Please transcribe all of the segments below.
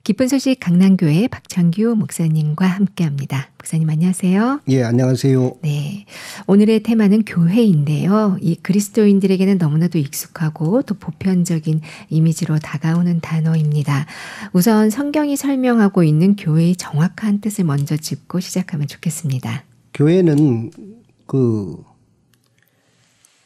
기쁜 소식 강남교회 박창규 목사님과 함께합니다. 목사님 안녕하세요. 예, 안녕하세요. 네, 오늘의 테마는 교회인데요. 이 그리스도인들에게는 너무나도 익숙하고 또 보편적인 이미지로 다가오는 단어입니다. 우선 성경이 설명하고 있는 교회의 정확한 뜻을 먼저 짚고 시작하면 좋겠습니다. 교회는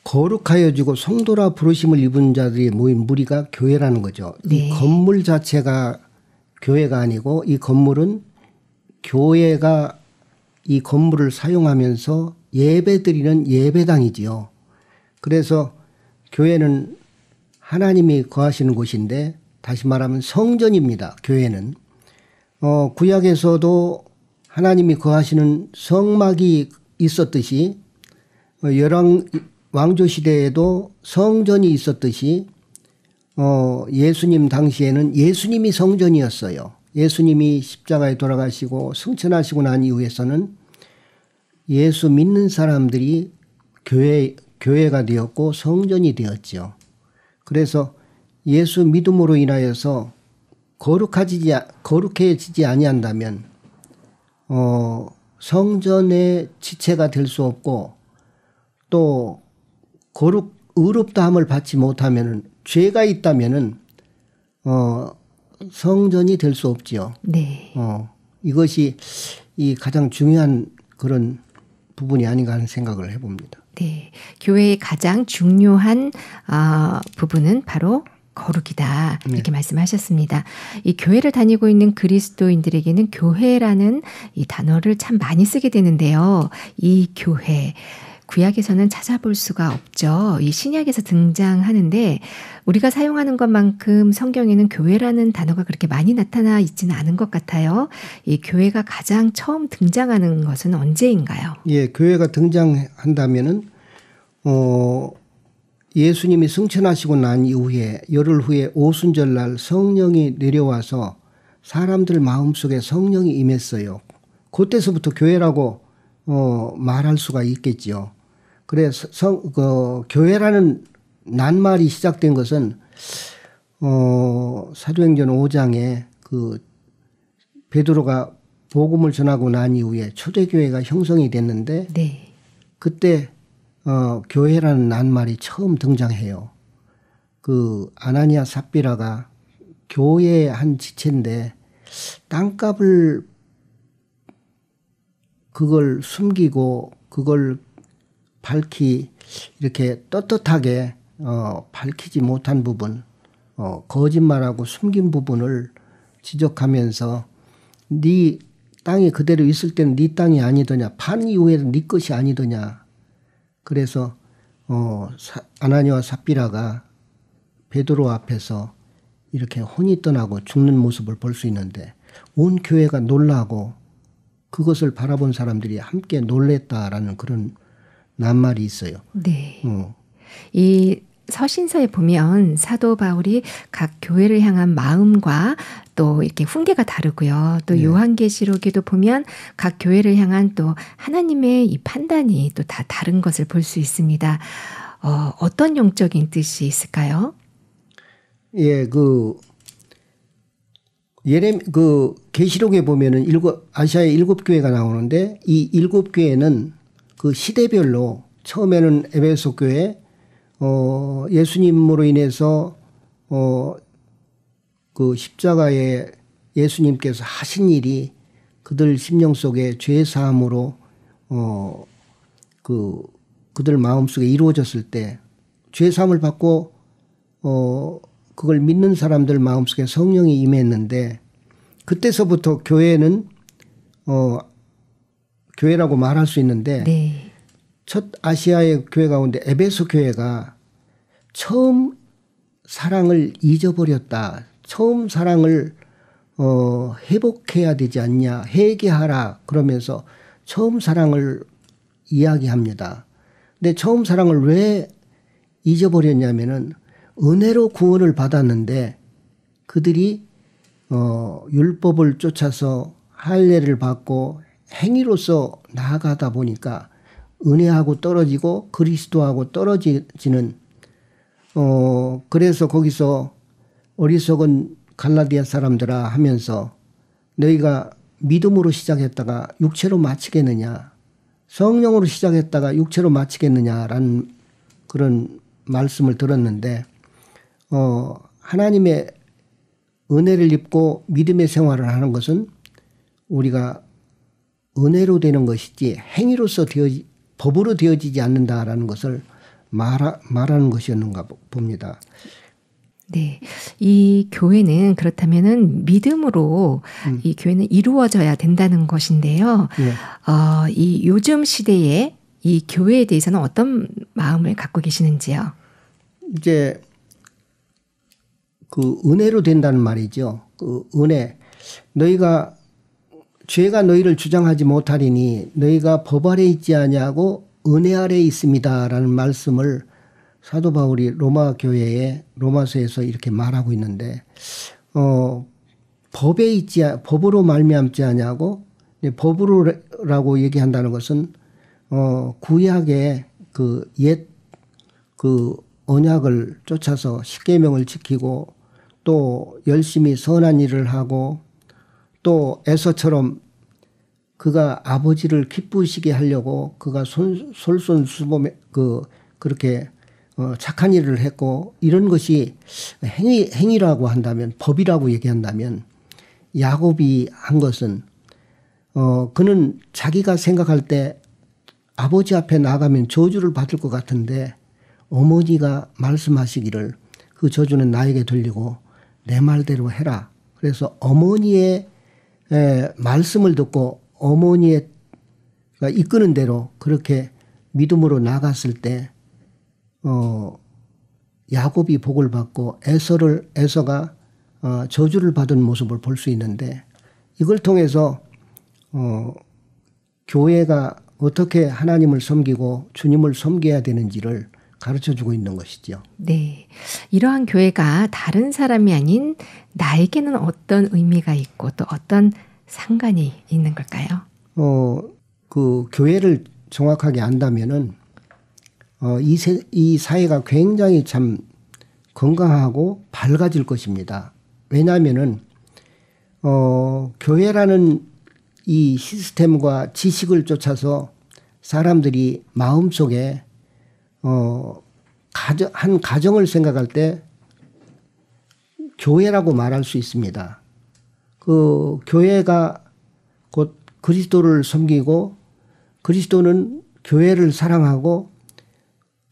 거룩하여지고 성도라 부르심을 입은 자들이 모인 무리가 교회라는 거죠. 네. 이 건물 자체가 교회가 아니고 이 건물은 교회가 이 건물을 사용하면서 예배드리는 예배당이지요. 그래서 교회는 하나님이 거하시는 곳인데 다시 말하면 성전입니다. 교회는. 구약에서도 하나님이 거하시는 성막이 있었듯이 열왕 왕조 시대에도 성전이 있었듯이 예수님 당시에는 예수님이 성전이었어요. 예수님이 십자가에 돌아가시고 승천하시고 난 이후에서는 예수 믿는 사람들이 교회가 되었고 성전이 되었죠. 그래서 예수 믿음으로 인하여서 거룩해지지 아니한다면 성전의 지체가 될 수 없고 또 의롭다함을 받지 못하면 죄가 있다면은 성전이 될 수 없지요. 네. 이것이 이 가장 중요한 그런 부분이 아닌가 하는 생각을 해봅니다. 네, 교회의 가장 중요한 부분은 바로 거룩이다 이렇게 말씀하셨습니다. 이 교회를 다니고 있는 그리스도인들에게는 교회라는 이 단어를 참 많이 쓰게 되는데요. 이 교회 구약에서는 찾아볼 수가 없죠. 이 신약에서 등장하는데 우리가 사용하는 것만큼 성경에는 교회라는 단어가 그렇게 많이 나타나 있지는 않은 것 같아요. 이 교회가 가장 처음 등장하는 것은 언제인가요? 예, 교회가 등장한다면은 예수님이 승천하시고 난 이후에 열흘 후에 오순절날 성령이 내려와서 사람들 마음속에 성령이 임했어요. 그때서부터 교회라고 말할 수가 있겠지요. 그래서 교회라는 낱말이 시작된 것은 사도행전 5장에 베드로가 복음을 전하고 난 이후에 초대교회가 형성이 됐는데 네. 그때 교회라는 낱말이 처음 등장해요. 아나니아 삽비라가 교회의 한 지체인데 땅값을 그걸 숨기고 그걸 이렇게 떳떳하게 밝히지 못한 부분, 거짓말하고 숨긴 부분을 지적하면서 네 땅이 그대로 있을 때는 네 땅이 아니더냐, 판 이후에는 네 것이 아니더냐. 그래서 아나니아와 삽비라가 베드로 앞에서 이렇게 혼이 떠나고 죽는 모습을 볼 수 있는데 온 교회가 놀라고 그것을 바라본 사람들이 함께 놀랬다라는 그런 낱말이 있어요. 네. 이 서신서에 보면 사도 바울이 각 교회를 향한 마음과 또 이렇게 훈계가 다르고요. 또 네. 요한계시록에도 보면 각 교회를 향한 또 하나님의 이 판단이 또 다 다른 것을 볼 수 있습니다. 어떤 영적인 뜻이 있을까요? 예, 계시록에 보면은 아시아의 7교회가 나오는데 이 7교회는 그 시대별로 처음에는 에베소 교회, 예수님으로 인해서 십자가에 예수님께서 하신 일이 그들 심령 속에 죄 사함으로 그들 마음 속에 이루어졌을 때 죄 사함을 받고 그걸 믿는 사람들 마음 속에 성령이 임했는데 그때서부터 교회는 교회라고 말할 수 있는데 네. 첫 아시아의 교회 가운데 에베소 교회가 처음 사랑을 잊어버렸다. 처음 사랑을 회복해야 되지 않냐. 회개하라. 그러면서 처음 사랑을 이야기합니다. 근데 처음 사랑을 왜 잊어버렸냐면은 은혜로 구원을 받았는데 그들이 율법을 쫓아서 할례를 받고 행위로서 나아가다 보니까 은혜하고 떨어지고 그리스도하고 떨어지는 그래서 거기서 어리석은 갈라디아 사람들아 하면서 너희가 믿음으로 시작했다가 육체로 마치겠느냐, 성령으로 시작했다가 육체로 마치겠느냐라는 그런 말씀을 들었는데 하나님의 은혜를 입고 믿음의 생활을 하는 것은 우리가 은혜로 되는 것이지 행위로서 법으로 되어지지 않는다라는 것을 말하는 것이었는가 봅니다. 네, 이 교회는 그렇다면은 믿음으로 이 교회는 이루어져야 된다는 것인데요. 네. 이 요즘 시대에 이 교회에 대해서는 어떤 마음을 갖고 계시는지요? 이제 그 은혜로 된다는 말이죠. 그 은혜, 너희가 죄가 너희를 주장하지 못하리니 너희가 법 아래 있지 아니하고 은혜 아래 있습니다라는 말씀을 사도 바울이 로마 교회에 로마서에서 이렇게 말하고 있는데 법으로 말미암지 아니하고 법으로라고 얘기한다는 것은 구약의 그 옛 그 언약을 쫓아서 십계명을 지키고 또 열심히 선한 일을 하고 또 에서처럼 그가 아버지를 기쁘시게 하려고 그가 솔선수범에 그렇게 착한 일을 했고 이런 것이 행위라고 한다면 법이라고 얘기한다면 야곱이 한 것은 그는 자기가 생각할 때 아버지 앞에 나가면 저주를 받을 것 같은데 어머니가 말씀하시기를 그 저주는 나에게 들리고 내 말대로 해라. 그래서 어머니의 말씀을 듣고 어머니가 이끄는 대로 그렇게 믿음으로 나갔을 때 야곱이 복을 받고 에서가 저주를 받은 모습을 볼 수 있는데 이걸 통해서 교회가 어떻게 하나님을 섬기고 주님을 섬겨야 되는지를 가르쳐주고 있는 것이죠. 네, 이러한 교회가 다른 사람이 아닌 나에게는 어떤 의미가 있고 또 어떤 상관이 있는 걸까요? 그 교회를 정확하게 안다면은 이 사회가 굉장히 참 건강하고 밝아질 것입니다. 왜냐하면은 교회라는 이 시스템과 지식을 쫓아서 사람들이 마음속에 한 가정을 생각할 때 교회라고 말할 수 있습니다. 그 교회가 곧 그리스도를 섬기고 그리스도는 교회를 사랑하고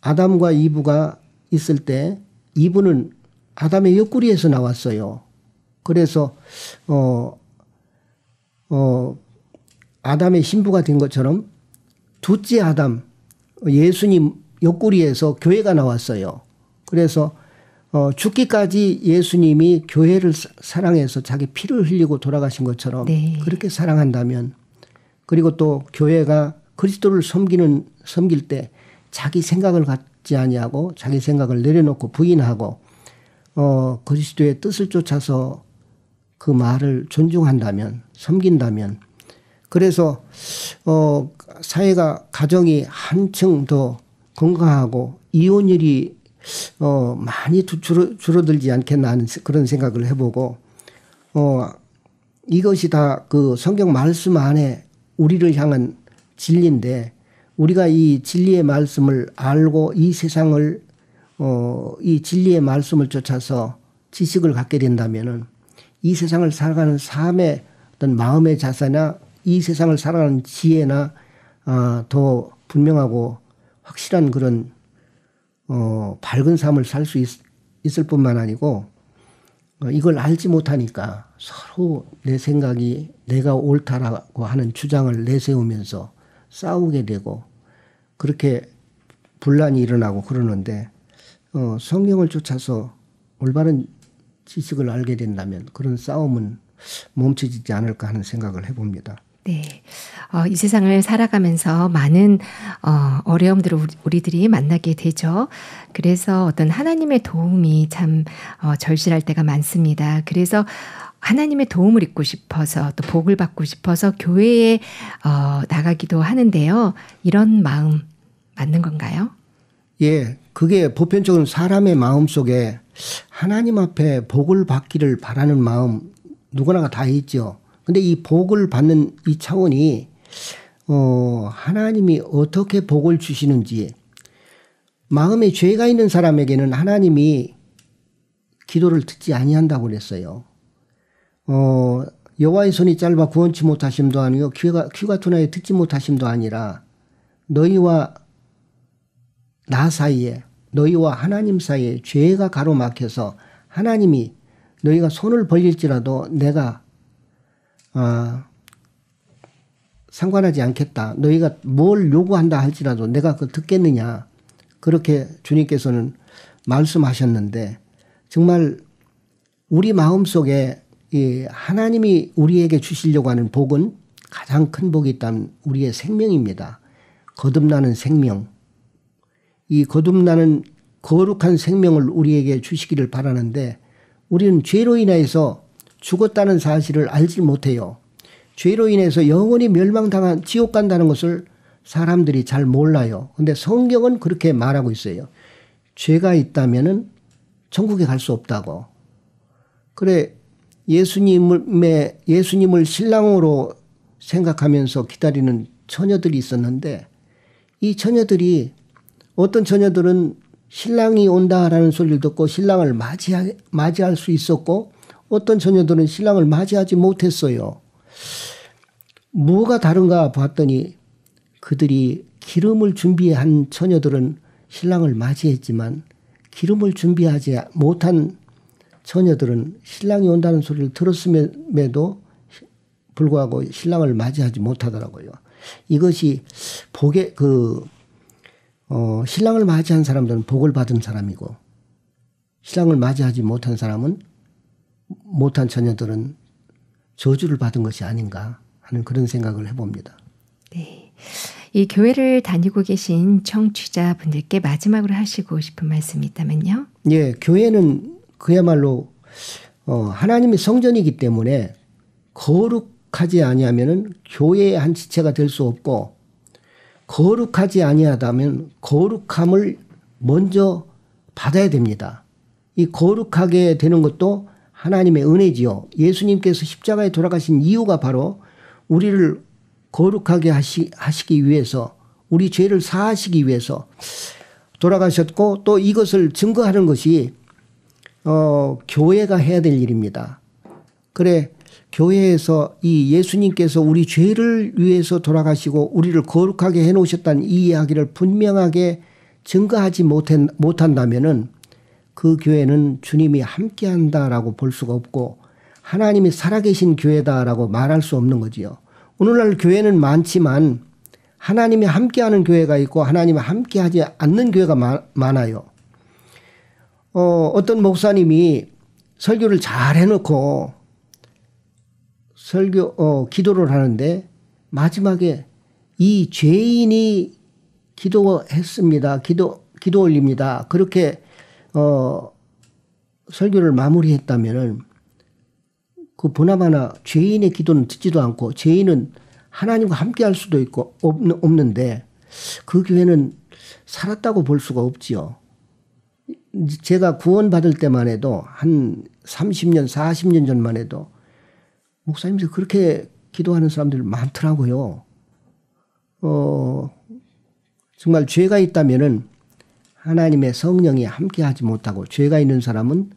아담과 이브가 있을 때 이브는 아담의 옆구리에서 나왔어요. 그래서 아담의 신부가 된 것처럼 둘째 아담 예수님 옆구리에서 교회가 나왔어요. 그래서 죽기까지 예수님이 교회를 사랑해서 자기 피를 흘리고 돌아가신 것처럼 네. 그렇게 사랑한다면 그리고 또 교회가 그리스도를 섬길 때 자기 생각을 갖지 아니하고 자기 생각을 내려놓고 부인하고 그리스도의 뜻을 쫓아서 그 말을 존중한다면 섬긴다면 그래서 사회가 가정이 한층 더 건강하고 이혼율이 많이 줄어들지 않겠나 하는 그런 생각을 해보고 이것이 다 그 성경 말씀 안에 우리를 향한 진리인데 우리가 이 진리의 말씀을 알고 이 세상을 이 진리의 말씀을 쫓아서 지식을 갖게 된다면은 이 세상을 살아가는 삶의 어떤 마음의 자세나 이 세상을 살아가는 지혜나 더 분명하고 확실한 그런 밝은 삶을 살 수 있을 뿐만 아니고 이걸 알지 못하니까 서로 내 생각이 내가 옳다라고 하는 주장을 내세우면서 싸우게 되고 그렇게 분란이 일어나고 그러는데 성경을 쫓아서 올바른 지식을 알게 된다면 그런 싸움은 멈춰지지 않을까 하는 생각을 해봅니다. 네, 이 세상을 살아가면서 많은 어려움들을 우리들이 만나게 되죠. 그래서 어떤 하나님의 도움이 참 절실할 때가 많습니다. 그래서 하나님의 도움을 입고 싶어서 또 복을 받고 싶어서 교회에 나가기도 하는데요. 이런 마음 맞는 건가요? 예, 그게 보편적으로 사람의 마음 속에 하나님 앞에 복을 받기를 바라는 마음 누구나가 다 있죠. 근데 이 복을 받는 이 차원이 하나님이 어떻게 복을 주시는지, 마음에 죄가 있는 사람에게는 하나님이 기도를 듣지 아니한다고 그랬어요. 여호와의 손이 짧아 구원치 못하심도 아니요 귀가 둔하여 듣지 못하심도 아니라 너희와 나 사이에, 너희와 하나님 사이에 죄가 가로막혀서 하나님이 너희가 손을 벌릴지라도 내가 상관하지 않겠다. 너희가 뭘 요구한다 할지라도 내가 그걸 듣겠느냐. 그렇게 주님께서는 말씀하셨는데, 정말 우리 마음속에 이 하나님이 우리에게 주시려고 하는 복은 가장 큰 복이 있다면 우리의 생명입니다. 거듭나는 생명. 이 거듭나는 거룩한 생명을 우리에게 주시기를 바라는데, 우리는 죄로 인해서 죽었다는 사실을 알지 못해요. 죄로 인해서 영원히 멸망당한 지옥 간다는 것을 사람들이 잘 몰라요. 그런데 성경은 그렇게 말하고 있어요. 죄가 있다면은 천국에 갈 수 없다고. 그래, 예수님을 신랑으로 생각하면서 기다리는 처녀들이 있었는데, 이 처녀들이, 어떤 처녀들은 신랑이 온다라는 소리를 듣고 신랑을 맞이할 수 있었고, 어떤 처녀들은 신랑을 맞이하지 못했어요. 뭐가 다른가 봤더니 그들이 기름을 준비한 처녀들은 신랑을 맞이했지만 기름을 준비하지 못한 처녀들은 신랑이 온다는 소리를 들었음에도 불구하고 신랑을 맞이하지 못하더라고요. 이것이 복의 신랑을 맞이한 사람들은 복을 받은 사람이고, 신랑을 맞이하지 못한 처녀들은 저주를 받은 것이 아닌가 하는 그런 생각을 해봅니다. 네. 이 교회를 다니고 계신 청취자분들께 마지막으로 하시고 싶은 말씀이 있다면요? 예, 교회는 그야말로 하나님의 성전이기 때문에 거룩하지 아니하면은 교회의 한 지체가 될 수 없고, 거룩하지 아니하다면 거룩함을 먼저 받아야 됩니다. 이 거룩하게 되는 것도 하나님의 은혜지요. 예수님께서 십자가에 돌아가신 이유가 바로 우리를 거룩하게 하시기 위해서, 우리 죄를 사하시기 위해서 돌아가셨고, 또 이것을 증거하는 것이 교회가 해야 될 일입니다. 그래, 교회에서 이 예수님께서 우리 죄를 위해서 돌아가시고 우리를 거룩하게 해놓으셨다는 이 이야기를 분명하게 증거하지 못한다면은 그 교회는 주님이 함께한다라고 볼 수가 없고 하나님이 살아계신 교회다라고 말할 수 없는 거지요. 오늘날 교회는 많지만 하나님이 함께하는 교회가 있고 하나님이 함께하지 않는 교회가 많아요. 어떤 목사님이 설교를 잘 해놓고 기도를 하는데 마지막에 이 죄인이 기도했습니다. 기도 올립니다. 그렇게 설교를 마무리했다면은 그 보나마나 죄인의 기도는 듣지도 않고 죄인은 하나님과 함께 할 수도 있고 없는데 그 교회는 살았다고 볼 수가 없지요. 제가 구원받을 때만 해도 한 30년, 40년 전만 해도 목사님들 그렇게 기도하는 사람들 많더라고요. 정말 죄가 있다면은 하나님의 성령이 함께하지 못하고 죄가 있는 사람은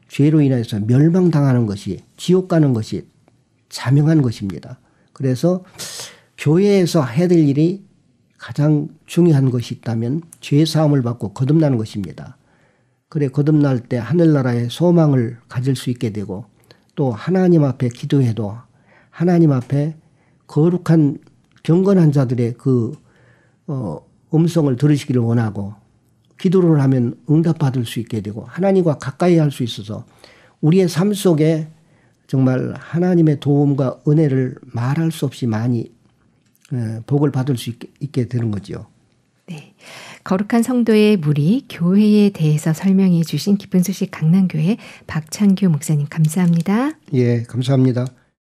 죄로 인해서 멸망당하는 것이, 지옥 가는 것이 자명한 것입니다. 그래서 교회에서 해야 될 일이 가장 중요한 것이 있다면 죄 사함을 받고 거듭나는 것입니다. 그래, 거듭날 때 하늘나라의 소망을 가질 수 있게 되고 또 하나님 앞에 기도해도 하나님 앞에 거룩한 경건한 자들의 그 음성을 들으시기를 원하고 기도를 하면 응답받을 수 있게 되고 하나님과 가까이 할 수 있어서 우리의 삶 속에 정말 하나님의 도움과 은혜를 말할 수 없이 많이 복을 받을 수 있게 되는 거죠. 네, 거룩한 성도의 무리 교회에 대해서 설명해 주신 기쁜 소식 강남교회 박창규 목사님 감사합니다. 예, 감사합니다.